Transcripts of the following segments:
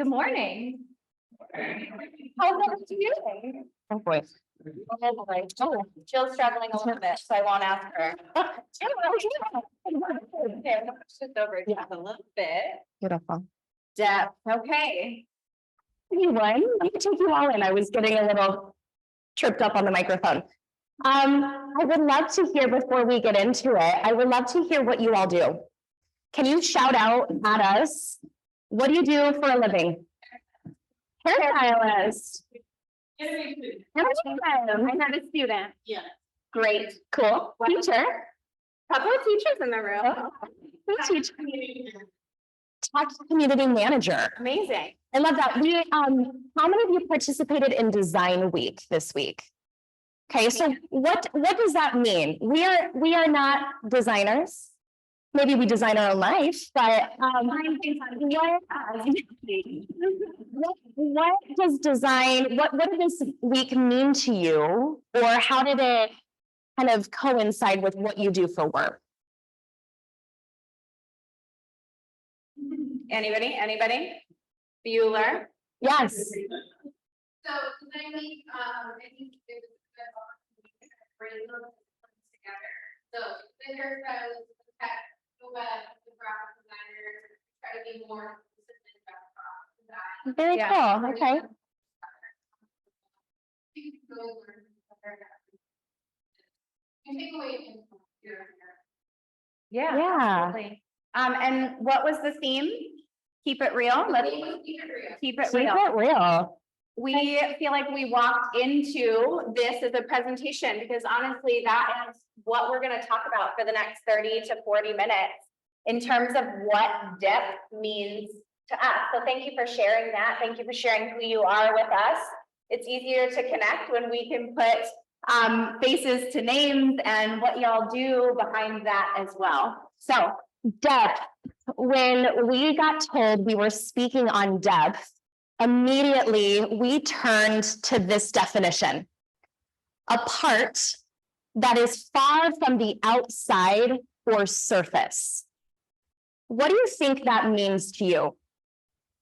Good morning. How's everyone doing? Oh boy. Oh boy. Oh, Jill's struggling a little bit, so I won't ask her. Okay, I'm gonna push this over just a little bit. Beautiful. Depth. Okay. Anyone, let me take you all in. I was getting a little tripped up on the microphone. I would love to hear before we get into it, I would love to hear what you all do. Can you shout out at us? What do you do for a living? Hairstylist. I have a student. Yeah. Great. Cool. Teacher. Couple of teachers in the room. Teacher. Tech community manager. Amazing. I love that. How many of you participated in Design Week this week? Okay, so what does that mean? We are not designers. Maybe we design our own life, but what does design? What did this week mean to you, or how did it kind of coincide with what you do for work? Anybody? Bueller? Yes. So Design Week, I think it was a good opportunity to bring those together. So the hairstylists, the tech, the web, the graphic designers, try to be more consistent about product design. Very cool. Okay. You take away your Yeah. Yeah. Absolutely. And what was the theme? Keep it real. Let's keep it Keep real. it real. We feel like we walked into this as a presentation because honestly, that is what we're going to talk about for the next 30 to 40 minutes in terms of what depth means to us. So thank you for sharing that. Thank you for sharing who you are with us. It's easier to connect when we can put faces to names and what y'all do behind that as well. So depth. When we got told we were speaking on depth, immediately we turned to this definition: a part that is far from the outside or surface. What do you think that means to you?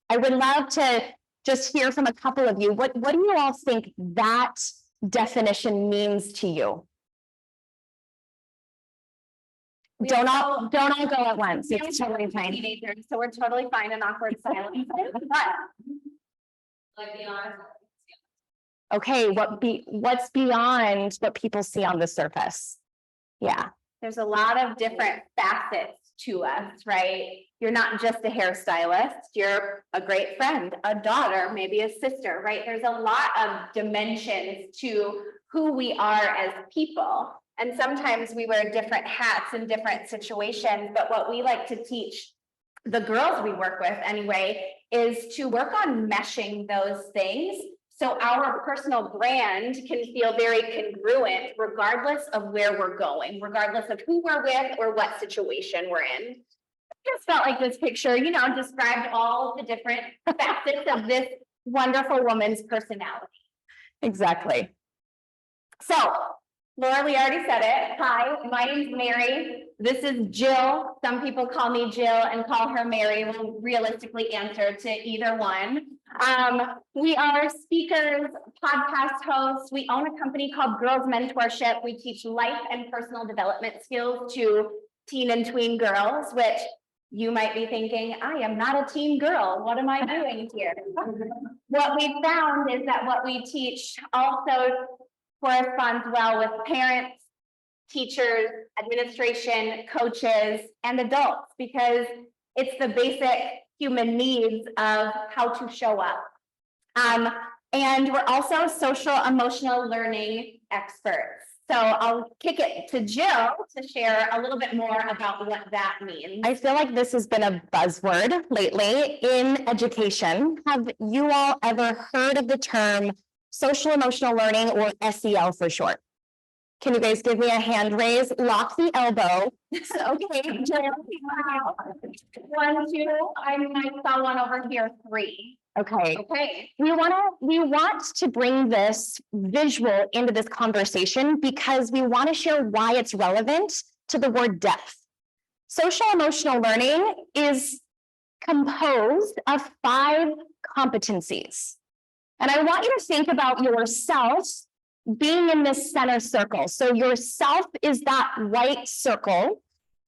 I would love to just hear from a couple of you. What do you all think that definition means to you? Don't all go at once. It's totally fine. Teenagers, so we're totally fine in awkward silence. like the honest. Okay, what's beyond what people see on the surface? Yeah. There's a lot of different facets to us, right? You're not just a hairstylist, you're a great friend, a daughter, maybe a sister, right? There's a lot of dimensions to who we are as people. And sometimes we wear different hats in different situations, but what we like to teach the girls we work with anyway is to work on meshing those things so our personal brand can feel very congruent regardless of where we're going, regardless of who we're with or what situation we're in. I just felt like this picture, described all the different facets of this wonderful woman's personality. Exactly. So, Laura, we already said it. Hi, my name's Mary. This is Jill. Some people call me Jill and call her Mary. We'll realistically answer to either one. We are speakers, podcast hosts. We own a company called Girls Mentorship. We teach life and personal development skills to teen and tween girls, which you might be thinking, I am not a teen girl. What am I doing here? What we found is that what we teach also corresponds well with parents, teachers, administration, coaches, and adults, because it's the basic human needs of how to show up. And we're also social emotional learning experts. So I'll kick it to Jill to share a little bit more about what that means. I feel like this has been a buzzword lately in education. Have you all ever heard of the term social emotional learning, or SEL for short? Can you guys give me a hand raise? Lock the elbow. Okay, Jill. 1, 2, I saw one over here, 3. Okay. Okay. We want to bring this visual into this conversation because we want to share why it's relevant to the word depth. Social emotional learning is composed of 5 competencies. And I want you to think about yourself being in this center circle. So yourself is that white circle.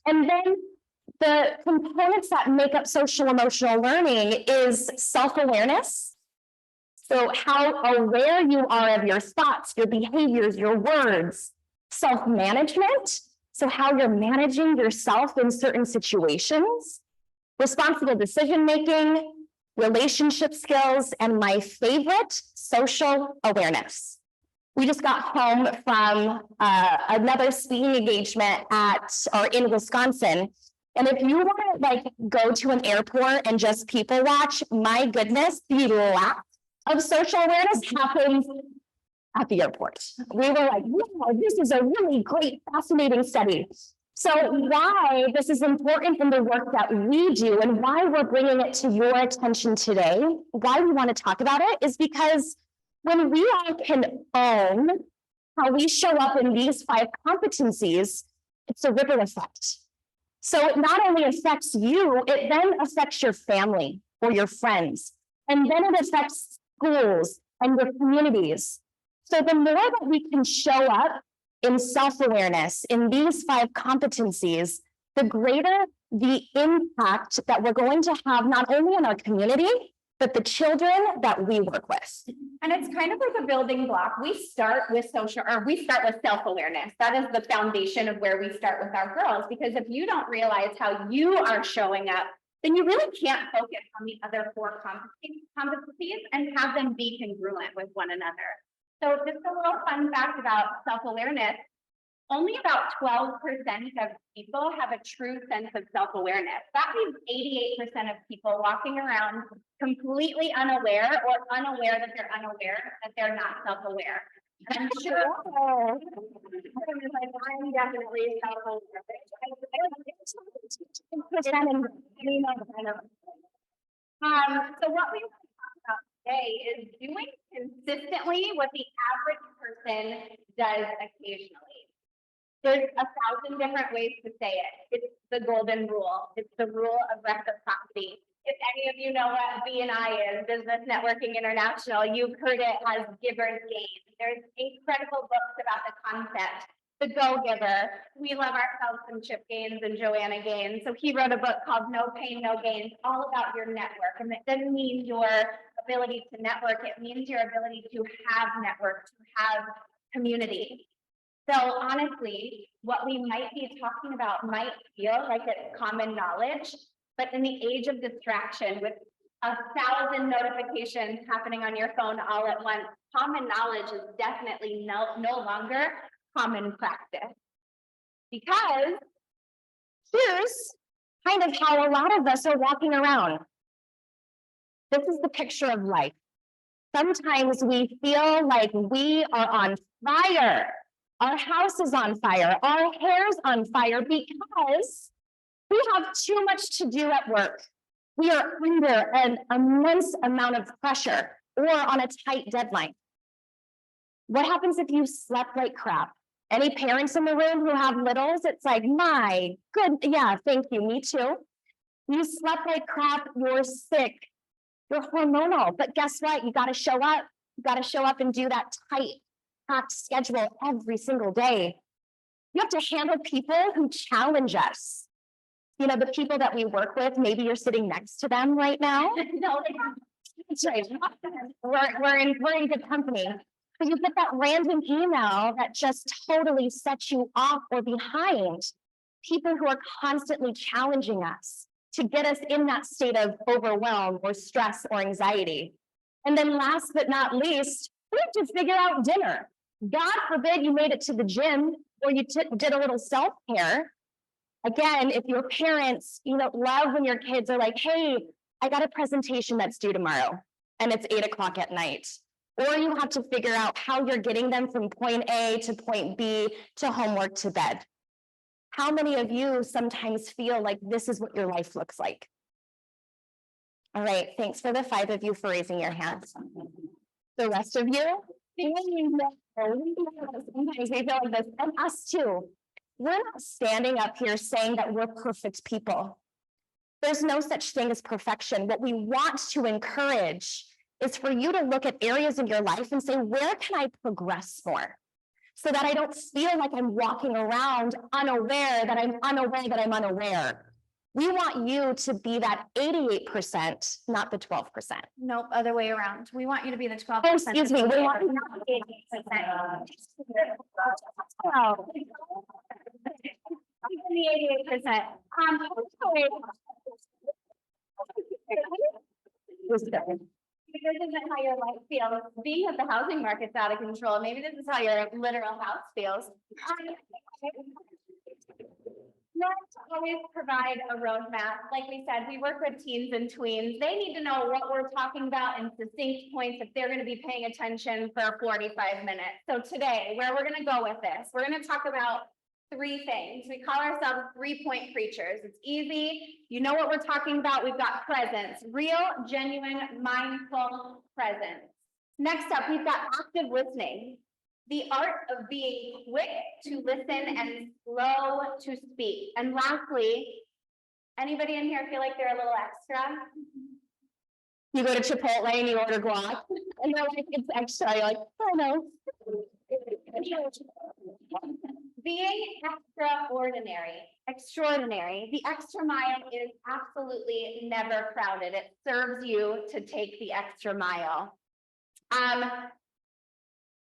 And then the components that make up social emotional learning is self-awareness. So how aware you are of your thoughts, your behaviors, your words. Self-management. So how you're managing yourself in certain situations. Responsible decision-making, relationship skills, and my favorite, social awareness. We just got home from another speaking engagement in Wisconsin. And if you want to like go to an airport and just people watch, my goodness, the lack of social awareness happens at the airport. We were like, wow, this is a really great, fascinating study. So why this is important in the work that we do and why we're bringing it to your attention today, why we want to talk about it is because when we all can own how we show up in these 5 competencies, it's a ripple effect. So it not only affects you, it then affects your family or your friends, and then it affects schools and your communities. So the more that we can show up in self-awareness, in these 5 competencies, the greater the impact that we're going to have not only in our community, but the children that we work with. And it's kind of like a building block. We start with self-awareness. That is the foundation of where we start with our girls, because if you don't realize how you are showing up, then you really can't focus on the other 4 competencies and have them be congruent with one another. So just a little fun fact about self-awareness, only about 12% of people have a true sense of self-awareness. That means 88% of people walking around completely unaware or unaware that they're unaware, that they're not self-aware. And I'm sure. I'm definitely self-aware. So what we want to talk about today is doing consistently what the average person does occasionally. There's 1,000 different ways to say it. It's the golden rule. It's the rule of reciprocity. If any of you know what B&I is, Business Networking International, you've heard it as giver's gain. There's incredible books about the concept. The Go-Giver. We love ourselves some Chip Gaines and Joanna Gaines. So he wrote a book called No Pain, No Gain, all about your network. And it doesn't mean your ability to network. It means your ability to have network, to have community. So honestly, what we might be talking about might feel like it's common knowledge, but in the age of distraction with 1,000 notifications happening on your phone all at once, common knowledge is definitely no longer common practice. Because here's kind of how a lot of us are walking around. This is the picture of life. Sometimes we feel like we are on fire. Our house is on fire. Our hair's on fire because we have too much to do at work. We are under an immense amount of pressure or on a tight deadline. What happens if you slept like crap? Any parents in the room who have littles? It's like, my good, yeah, thank you, me too. You slept like crap, you're sick, you're hormonal, but guess what? You gotta show up. You gotta show up and do that tight, packed schedule every single day. You have to handle people who challenge us. You know, the people that we work with, maybe you're sitting next to them right now. No, that's right. We're in good company. But you get that random email that just totally sets you off or behind. People who are constantly challenging us to get us in that state of overwhelm or stress or anxiety. And then last but not least, we have to figure out dinner. God forbid you made it to the gym or you did a little self-care. Again, if your parents, love when your kids are like, hey, I got a presentation that's due tomorrow and it's 8 o'clock at night. Or you have to figure out how you're getting them from point A to point B to homework to bed. How many of you sometimes feel like this is what your life looks like? All right, thanks for the 5 of you for raising your hands. The rest of you, sometimes we feel like this, and us too. We're not standing up here saying that we're perfect people. There's no such thing as perfection. What we want to encourage is for you to look at areas in your life and say, where can I progress more? So that I don't feel like I'm walking around unaware that I'm unaware that I'm unaware. We want you to be that 88%, not the 12%. Nope, other way around. We want you to be the 12%. Oh, excuse me, we want you to be 88%. The 88%. This isn't how your life feels. Being that the housing market's out of control, maybe this is how your literal house feels. Let's always provide a roadmap. Like we said, we work with teens and tweens. They need to know what we're talking about in succinct points if they're going to be paying attention for 45 minutes. So today, where we're going to go with this, we're going to talk about 3 things. We call ourselves 3-point preachers. It's easy. You know what we're talking about. We've got presence, real, genuine, mindful presence. Next up, we've got active listening. The art of being quick to listen and slow to speak. And lastly, anybody in here feel like they're a little extra? You go to Chipotle and you order guac, and they're like, it's extra. You're like, oh no. Being extraordinary. The extra mile is absolutely never crowded. It serves you to take the extra mile.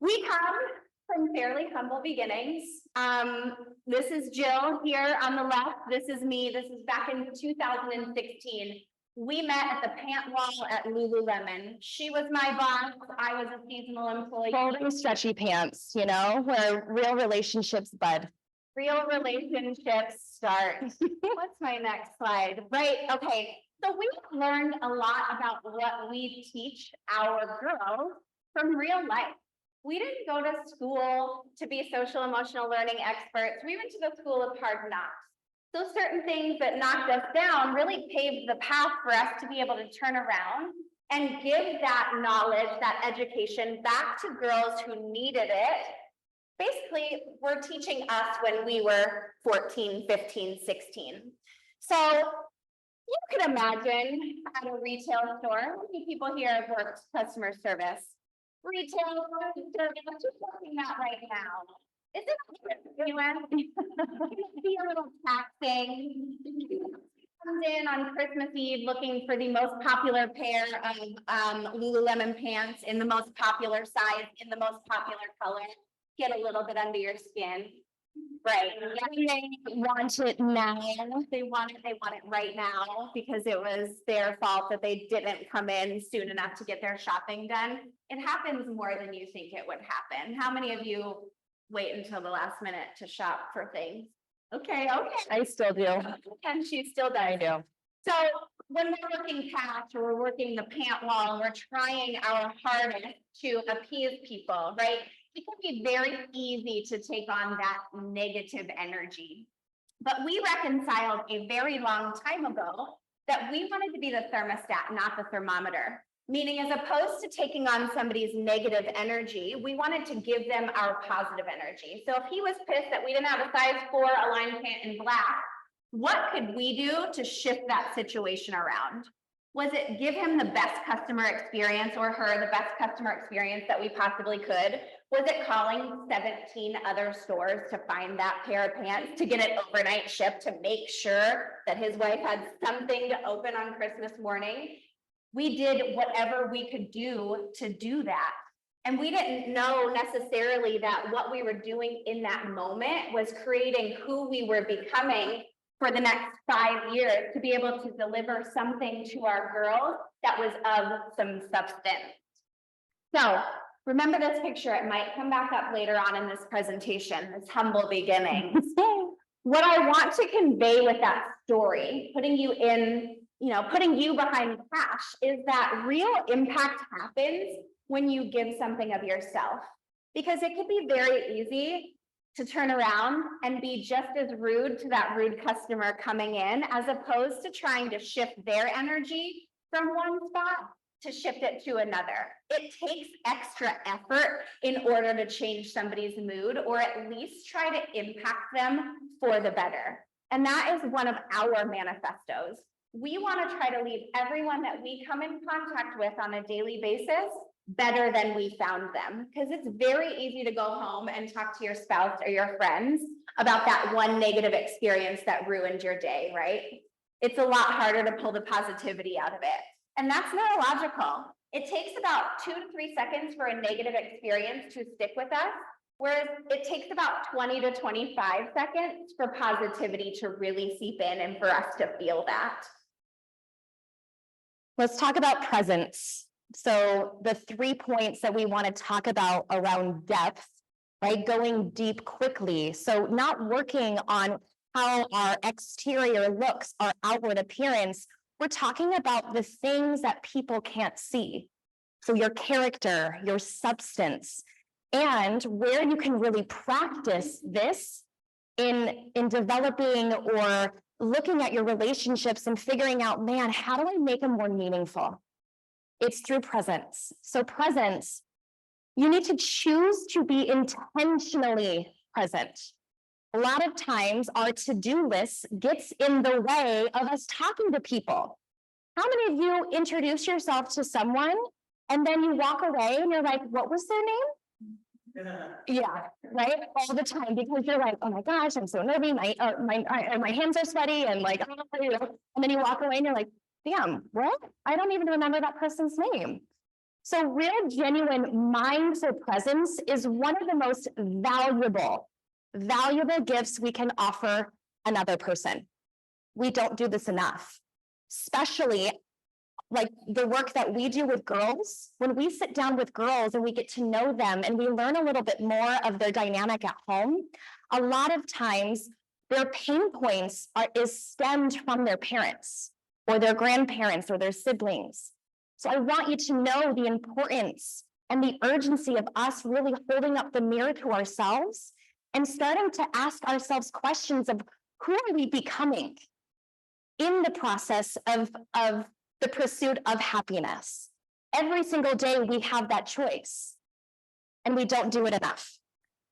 We come from fairly humble beginnings. This is Jill here on the left. This is me. This is back in 2016. We met at the pant wall at Lululemon. She was my boss. I was a seasonal employee. Folding stretchy pants, you know, where real relationships bud. Real relationships start. What's my next slide? Right, okay. So we've learned a lot about what we teach our girls from real life. We didn't go to school to be social emotional learning experts. We went to the school of hard knocks. So certain things that knocked us down really paved the path for us to be able to turn around and give that knowledge, that education back to girls who needed it. Basically, we're teaching us when we were 14, 15, 16. So you could imagine at a retail store, how many people here have worked customer service? Retail service, just working that right now. Is it anyone? Be a little taxing. Comes in on Christmas Eve looking for the most popular pair of Lululemon pants in the most popular size, in the most popular color. Get a little bit under your skin. Right. They want it now. They want it right now because it was their fault that they didn't come in soon enough to get their shopping done. It happens more than you think it would happen. How many of you wait until the last minute to shop for things? Okay. I still do. And she still does. I do. So when we're working cash or we're working the pant wall, and we're trying our hardest to appease people, right? It can be very easy to take on that negative energy. But we reconciled a very long time ago that we wanted to be the thermostat, not the thermometer. Meaning, as opposed to taking on somebody's negative energy, we wanted to give them our positive energy. So if he was pissed that we didn't have a size 4 Align pant in black, what could we do to shift that situation around? Was it give him the best customer experience or her the best customer experience that we possibly could? Was it calling 17 other stores to find that pair of pants to get it overnight shipped to make sure that his wife had something to open on Christmas morning? We did whatever we could do to do that. And we didn't know necessarily that what we were doing in that moment was creating who we were becoming for the next 5 years to be able to deliver something to our girls that was of some substance. So remember this picture, it might come back up later on in this presentation, this humble beginnings. What I want to convey with that story, putting you behind cash, is that real impact happens when you give something of yourself. Because it could be very easy to turn around and be just as rude to that rude customer coming in, as opposed to trying to shift their energy from one spot to shift it to another. It takes extra effort in order to change somebody's mood, or at least try to impact them for the better. And that is one of our manifestos. we want to try to leave everyone that we come in contact with on a daily basis better than we found them. Because it's very easy to go home and talk to your spouse or your friends about that one negative experience that ruined your day, right? It's a lot harder to pull the positivity out of it. And that's neurological. It takes about 2 to 3 seconds for a negative experience to stick with us, whereas it takes about 20 to 25 seconds for positivity to really seep in and for us to feel that. Let's talk about presence. So the 3 points that we want to talk about around depth, right? Going deep quickly. So not working on how our exterior looks, our outward appearance. We're talking about the things that people can't see. So your character, your substance, and where you can really practice this in developing or looking at your relationships and figuring out, man, how do I make them more meaningful? It's through presence. So presence, you need to choose to be intentionally present. A lot of times our to-do list gets in the way of us talking to people. How many of you introduce yourself to someone and then you walk away and you're like, what was their name? Yeah, right? All the time, because you're like, oh my gosh, I'm so nervous. My hands are sweaty and like, you know, and then you walk away and you're like, damn, what? I don't even remember that person's name. So real, genuine, mindful presence is one of the most valuable gifts we can offer another person. We don't do this enough, especially like the work that we do with girls. When we sit down with girls and we get to know them and we learn a little bit more of their dynamic at home, a lot of times their pain points is stemmed from their parents or their grandparents or their siblings. So I want you to know the importance and the urgency of us really holding up the mirror to ourselves and starting to ask ourselves questions of who are we becoming in the process of the pursuit of happiness. Every single day we have that choice and we don't do it enough.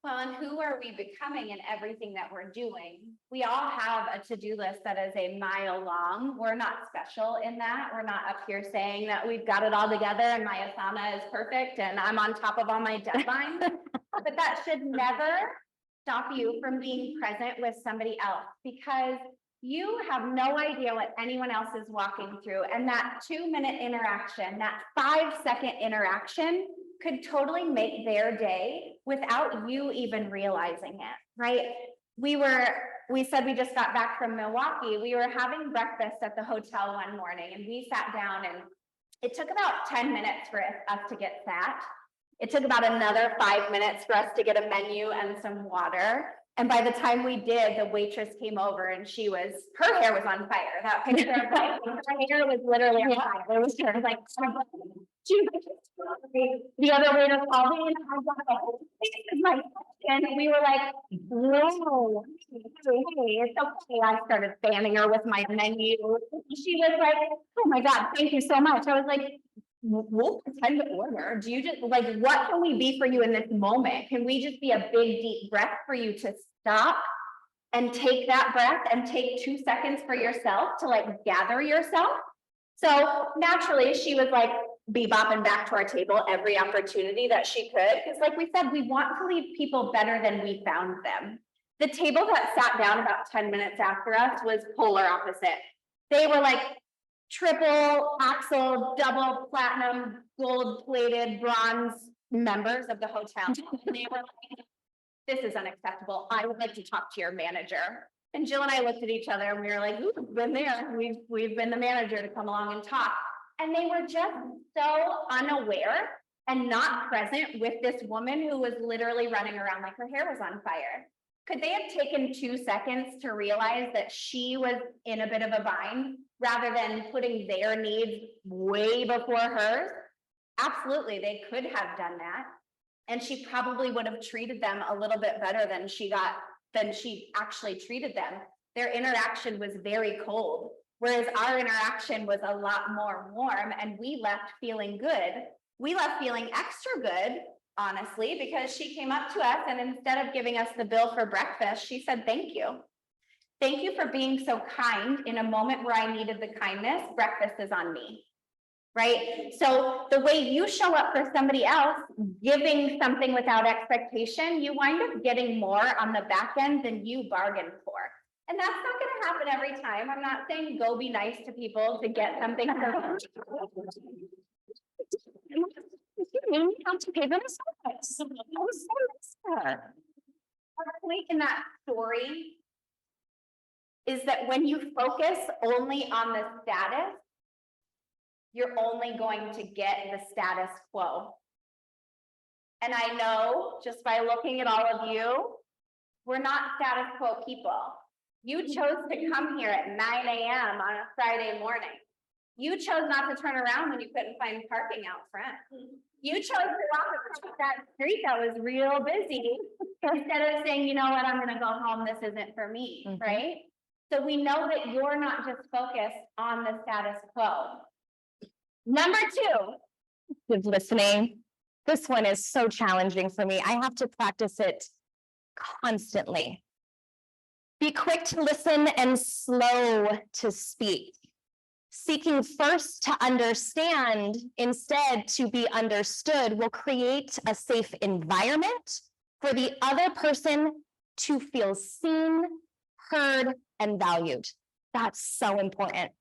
Well, and who are we becoming in everything that we're doing? We all have a to-do list that is a mile long. We're not special in that. We're not up here saying that we've got it all together and my Asana is perfect and I'm on top of all my deadlines. But that should never stop you from being present with somebody else, because you have no idea what anyone else is walking through. And that 2-minute interaction, that 5-second interaction could totally make their day without you even realizing it, right? We said we just got back from Milwaukee. We were having breakfast at the hotel one morning and we sat down, and it took about 10 minutes for us to get sat. It took about another 5 minutes for us to get a menu and some water. And by the time we did, the waitress came over and her hair was on fire. That picture of like, her hair was literally on fire. It was her, like, she was like, the other waiter called me and I was like, this is my question. And we were like, no, hey, it's okay. I started fanning her with my menu. She was like, oh my God, thank you so much. I was like, we'll pretend to order. Do you just like, what can we be for you in this moment? Can we just be a big deep breath for you to stop and take that breath and take 2 seconds for yourself to like gather yourself? So naturally she was like bebopping back to our table every opportunity that she could, because like we said, we want to leave people better than we found them. The table that sat down about 10 minutes after us was polar opposite. They were like triple, axle, double, platinum, gold-plated, bronze members of the hotel. And they were like, this is unacceptable. I would like to talk to your manager. And Jill and I looked at each other and we were like, ooh, been there. We've been the manager to come along and talk. And they were just so unaware and not present with this woman who was literally running around like her hair was on fire. Could they have taken 2 seconds to realize that she was in a bit of a bind rather than putting their needs way before hers? Absolutely, they could have done that. And she probably would have treated them a little bit better than she actually treated them. Their interaction was very cold, whereas our interaction was a lot more warm, and we left feeling good. We left feeling extra good, honestly, because she came up to us and instead of giving us the bill for breakfast, she said, thank you. Thank you for being so kind in a moment where I needed the kindness. Breakfast is on me. Right? So the way you show up for somebody else, giving something without expectation, you wind up getting more on the back end than you bargained for. And that's not going to happen every time. I'm not saying go be nice to people to get something. Our point in that story is that when you focus only on the status, you're only going to get the status quo. And I know just by looking at all of you, we're not status quo people. You chose to come here at 9 a.m. on a Friday morning. You chose not to turn around when you couldn't find parking out front. You chose to walk across that street that was real busy instead of saying, you know what, I'm gonna go home, this isn't for me, right? So we know that you're not just focused on the status quo. Number two. With listening. This one is so challenging for me. I have to practice it constantly. Be quick to listen and slow to speak. Seeking first to understand instead to be understood will create a safe environment for the other person to feel seen, heard, and valued. That's so important.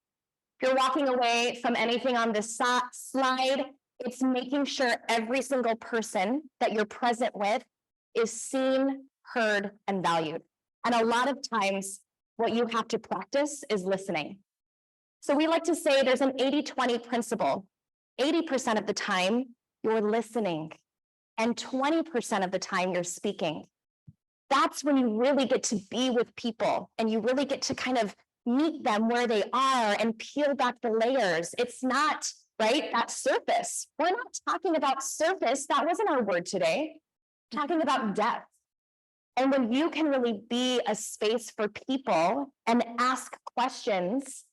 If you're walking away from anything on this slide, it's making sure every single person that you're present with is seen, heard, and valued. And a lot of times, what you have to practice is listening. So we like to say there's an 80-20 principle. 80% of the time, you're listening, and 20% of the time, you're speaking. That's when you really get to be with people, and you really get to kind of meet them where they are and peel back the layers. It's not, right, that surface. We're not talking about surface. That wasn't our word today. We're talking about depth. And when you can really be a space for people and ask questions,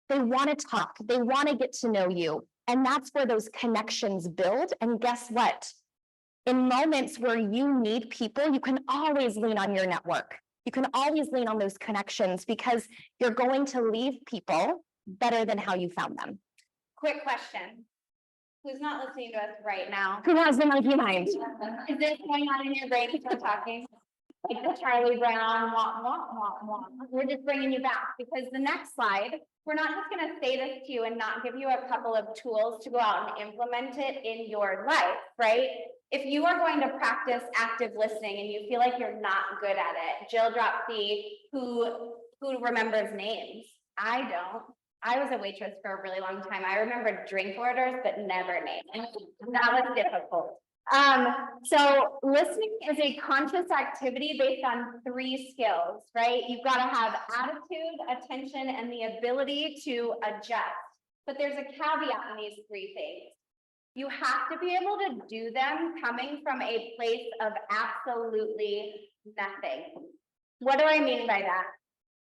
they want to talk. They want to get to know you. And that's where those connections build. And guess what? In moments where you need people, you can always lean on your network. You can always lean on those connections because you're going to leave people better than how you found them. Quick question. Who's not listening to us right now? Who has the monkey mind? Is this going on in your brain as we're talking? Like the Charlie Brown, wah, wah, wah, wah. We're just bringing you back because the next slide, we're not just going to say this to you and not give you a couple of tools to go out and implement it in your life, right? If you are going to practice active listening and you feel like you're not good at it, Jill dropped the who remembers names. I don't. I was a waitress for a really long time. I remember drink orders, but never names. That was difficult. So listening is a conscious activity based on 3 skills, right? You've got to have attitude, attention, and the ability to adjust. But there's a caveat in these 3 things. You have to be able to do them coming from a place of absolutely nothing. What do I mean by that?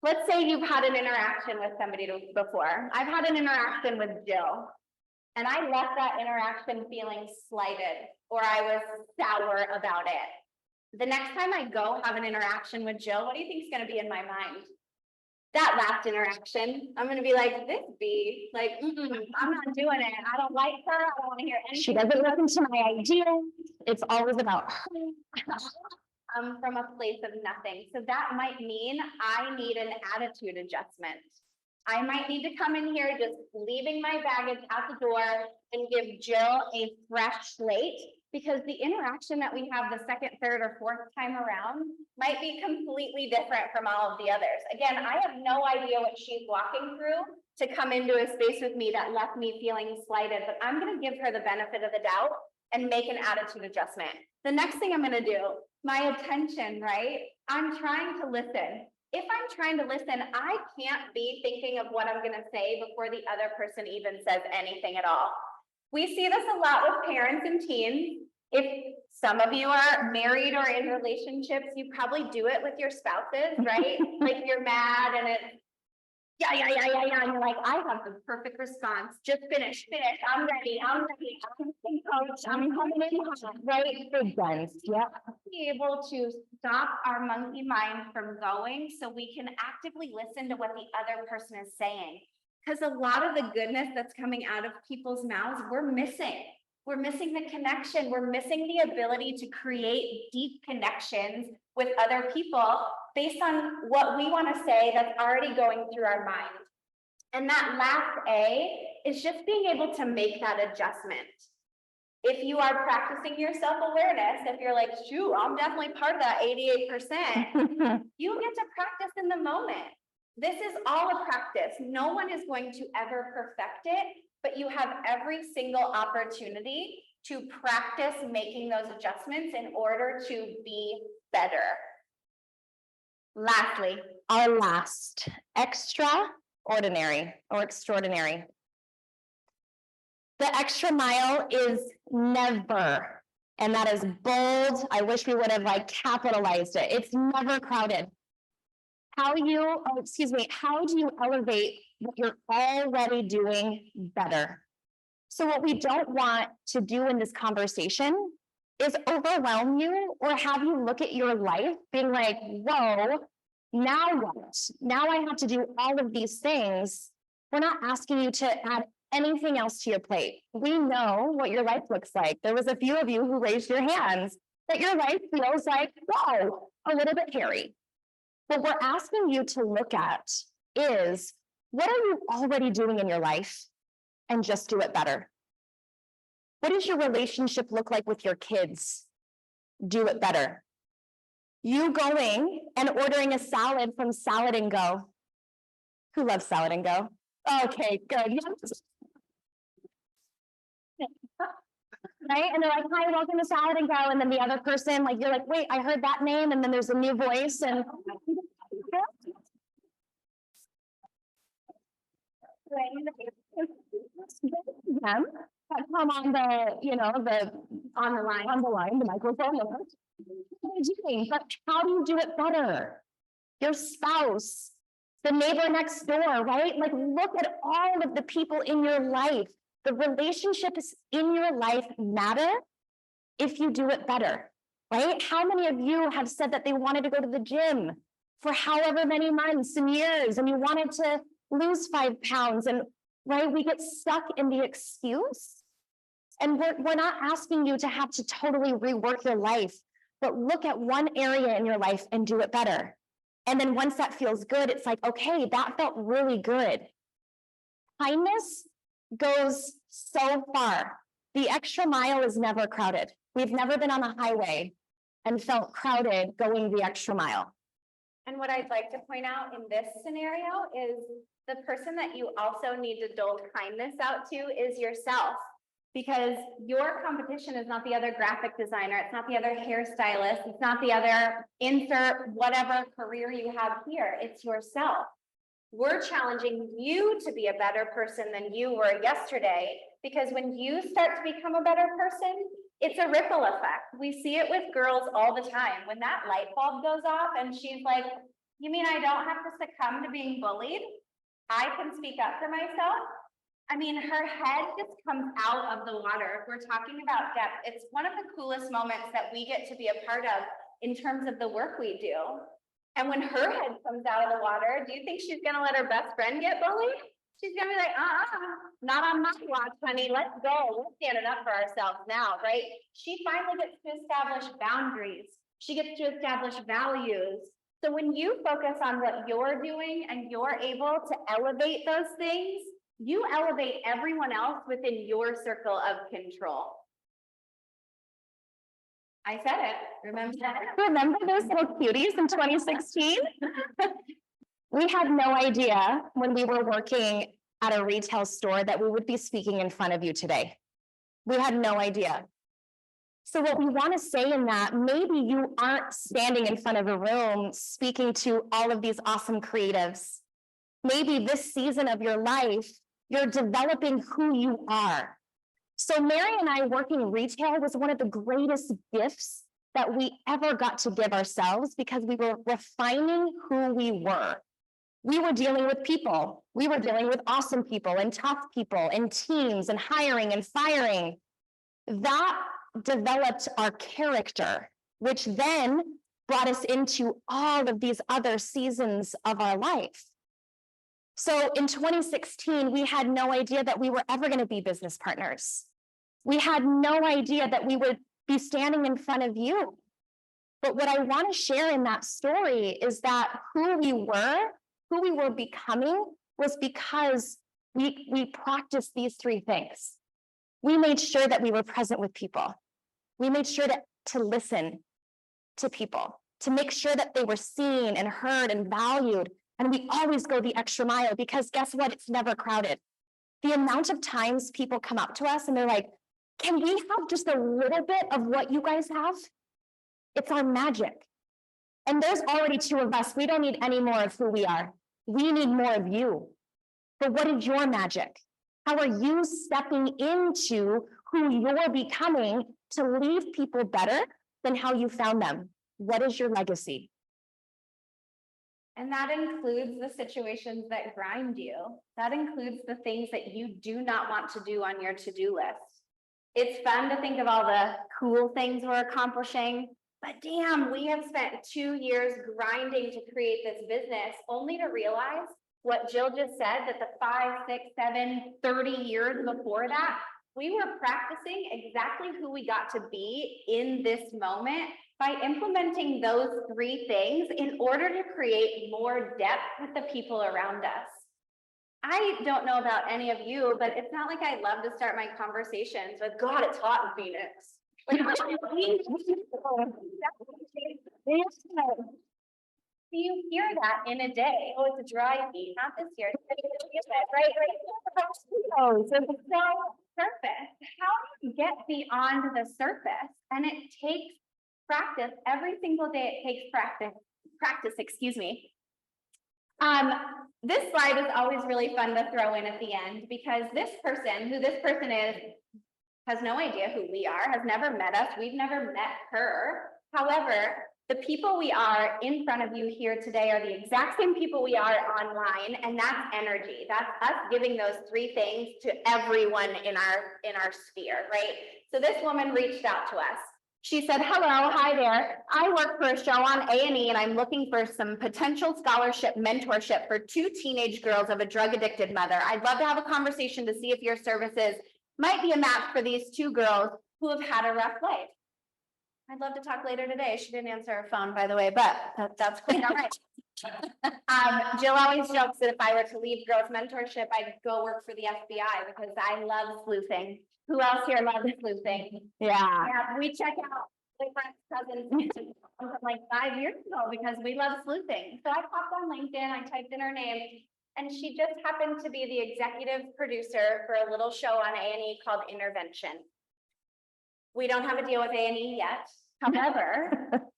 Let's say you've had an interaction with somebody before. I've had an interaction with Jill, and I left that interaction feeling slighted, or I was sour about it. The next time I go have an interaction with Jill, what do you think is going to be in my mind? That last interaction, I'm going to be like, this bee, like, I'm not doing it. I don't like her. I don't want to hear anything. She doesn't listen to my ideas. It's always about her. From a place of nothing. So that might mean I need an attitude adjustment. I might need to come in here just leaving my baggage at the door and give Jill a fresh slate, because the interaction that we have the second, third, or fourth time around might be completely different from all of the others. Again, I have no idea what she's walking through to come into a space with me that left me feeling slighted, but I'm going to give her the benefit of the doubt and make an attitude adjustment. The next thing I'm going to do, my attention, right? I'm trying to listen. If I'm trying to listen, I can't be thinking of what I'm going to say before the other person even says anything at all. We see this a lot with parents and teens. If some of you are married or in relationships, you probably do it with your spouses, right? Like you're mad and it's And you're like, I have the perfect response. Just finish. I'm ready. I'm coach. I'm coming in hot. Right, big guns, yeah. Be able to stop our monkey mind from going so we can actively listen to what the other person is saying. Because a lot of the goodness that's coming out of people's mouths, we're missing. We're missing the connection. We're missing the ability to create deep connections with other people based on what we want to say that's already going through our mind. And that last A is just being able to make that adjustment. If you are practicing your self-awareness, if you're like, shoot, I'm definitely part of that 88%, you get to practice in the moment. This is all a practice. No one is going to ever perfect it, but you have every single opportunity to practice making those adjustments in order to be better. Lastly, Our last, extraordinary or extraordinary. The extra mile is never, and that is bold. I wish we would have like capitalized it. It's never crowded. How do you elevate what you're already doing better? So what we don't want to do in this conversation is overwhelm you or have you look at your life being like, whoa, now what? Now I have to do all of these things. We're not asking you to add anything else to your plate. We know what your life looks like. There was a few of you who raised your hands that your life feels like, whoa, a little bit hairy. What we're asking you to look at is, what are you already doing in your life? And just do it better. What does your relationship look like with your kids? Do it better. You going and ordering a salad from Salad and Go. Who loves Salad and Go? Okay, good. Yes. Right? And they're like, hi, welcome to Salad and Go. And then the other person, like, you're like, wait, I heard that name. And then there's a new voice. And them that come on the, on the line, the microphone. But how do you do it better? Your spouse, the neighbor next door, right? Like, look at all of the people in your life. The relationships in your life matter if you do it better, right? How many of you have said that they wanted to go to the gym for however many months and years, and you wanted to lose 5 pounds, and right, we get stuck in the excuse. And we're not asking you to have to totally rework your life, but look at one area in your life and do it better. And then once that feels good, it's like, okay, that felt really good. Kindness goes so far. The extra mile is never crowded. We've never been on a highway and felt crowded going the extra mile. and what I'd like to point out in this scenario is the person that you also need to dole kindness out to is yourself. Because your competition is not the other graphic designer, it's not the other hairstylist, it's not the other insert whatever career you have here, it's yourself. We're challenging you to be a better person than you were yesterday, because when you start to become a better person, it's a ripple effect. We see it with girls all the time. When that light bulb goes off and she's like, you mean I don't have to succumb to being bullied? I can speak up for myself. I mean, her head just comes out of the water. If we're talking about depth, it's one of the coolest moments that we get to be a part of in terms of the work we do. And when her head comes out of the water, do you think she's gonna let her best friend get bullied? She's gonna be like, not on my watch, honey, let's go. We're standing up for ourselves now, right? She finally gets to establish boundaries. She gets to establish values. So when you focus on what you're doing and you're able to elevate those things, you elevate everyone else within your circle of control. I said it. Remember that? Remember those little cuties in 2016? We had no idea when we were working at a retail store that we would be speaking in front of you today. We had no idea. So what we want to say in that, maybe you aren't standing in front of a room speaking to all of these awesome creatives. Maybe this season of your life, you're developing who you are. So Mary and I working retail was one of the greatest gifts that we ever got to give ourselves, because we were refining who we were. We were dealing with people. We were dealing with awesome people and tough people and teams and hiring and firing. That developed our character, which then brought us into all of these other seasons of our life. So in 2016, we had no idea that we were ever going to be business partners. We had no idea that we would be standing in front of you. But what I want to share in that story is that who we were becoming was because we practiced these three things. We made sure that we were present with people. We made sure to listen to people, to make sure that they were seen and heard and valued. And we always go the extra mile because guess what? It's never crowded. The amount of times people come up to us and they're like, can we have just a little bit of what you guys have? It's our magic. And there's already two of us. We don't need any more of who we are. We need more of you. But what is your magic? How are you stepping into who you're becoming to leave people better than how you found them? What is your legacy? And that includes the situations that grind you. That includes the things that you do not want to do on your to-do list. It's fun to think of all the cool things we're accomplishing, but damn, we have spent 2 years grinding to create this business only to realize what Jill just said, that the 5, 6, 7, 30 years before that, we were practicing exactly who we got to be in this moment by implementing those 3 things in order to create more depth with the people around us. I don't know about any of you, but it's not like I love to start my conversations with, God, it's hot in Phoenix. Like, you hear that in a day. Oh, it's a dry heat, not this year. Right? So surface. How do you get beyond the surface? And it takes practice. Every single day it takes practice, excuse me. This slide is always really fun to throw in at the end because this person, who this person is, has no idea who we are, has never met us. We've never met her. However, the people we are in front of you here today are the exact same people we are online, and that's energy. That's us giving those 3 things to everyone in our sphere, right? So this woman reached out to us. She said, hello, hi there. I work for a show on A&E and I'm looking for some potential scholarship mentorship for 2 teenage girls of a drug-addicted mother. I'd love to have a conversation to see if your services might be a match for these 2 girls who have had a rough life. I'd love to talk later today. She didn't answer her phone, by the way, but that's quite all right. Jill always jokes that if I were to leave girls mentorship, I'd go work for the FBI because I love sleuthing. Who else here loves sleuthing? Yeah. Yeah, we check out different cousins from like 5 years ago because we love sleuthing. So I popped on LinkedIn, I typed in her name, and she just happened to be the executive producer for a little show on A&E called Intervention. We don't have a deal with A&E yet. However,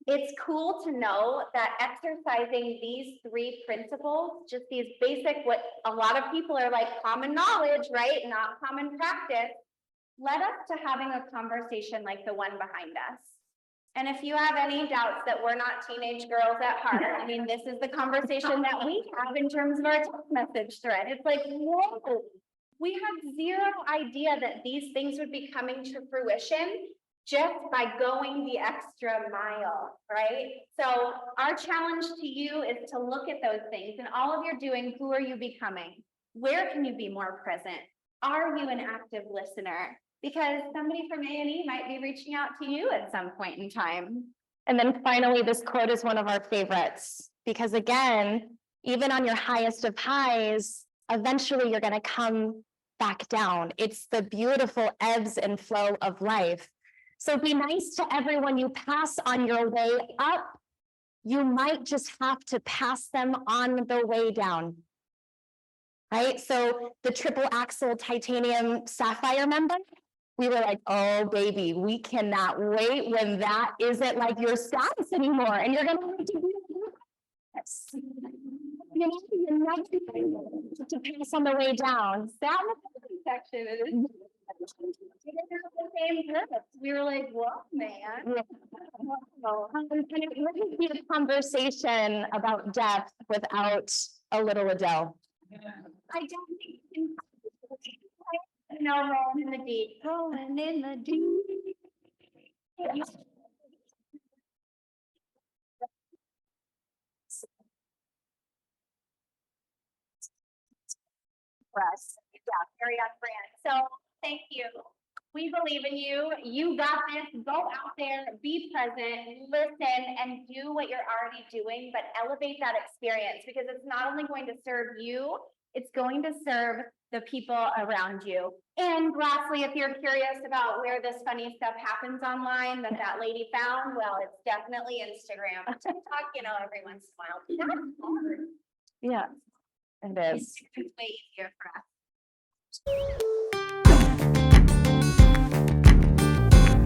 it's cool to know that exercising these 3 principles, just these basic, what a lot of people are like common knowledge, right? Not common practice, led us to having a conversation like the one behind us. And if you have any doubts that we're not teenage girls at heart, I mean, this is the conversation that we have in terms of our text message thread. It's like, whoa, we had zero idea that these things would be coming to fruition just by going the extra mile, right? So our challenge to you is to look at those things and all of your doing, who are you becoming? Where can you be more present? Are you an active listener? Because somebody from A&E might be reaching out to you at some point in time. And then finally, this quote is one of our favorites, because again, even on your highest of highs, eventually you're going to come back down. It's the beautiful ebbs and flow of life. So be nice to everyone you pass on your way up. You might just have to pass them on the way down. Right? So the triple axle titanium sapphire member, we were like, oh, baby, we cannot wait when that isn't like your status anymore. And you're going to have to do this. You know, you're not to pass on the way down. That was the section. It is the same group. We were like, whoa, man. And it wouldn't be a conversation about death without a little Adele. I don't think you can. No, rolling in the deep. Rolling in the deep. For us. Yeah, very on brand. So thank you. We believe in you. You got this. Go out there, be present, listen, and do what you're already doing, but elevate that experience because it's not only going to serve you, it's going to serve the people around you. And lastly, if you're curious about where this funny stuff happens online that lady found, well, it's definitely Instagram. TikTok, every once in a while. Not hard. Yeah, it is. It's way easier for us.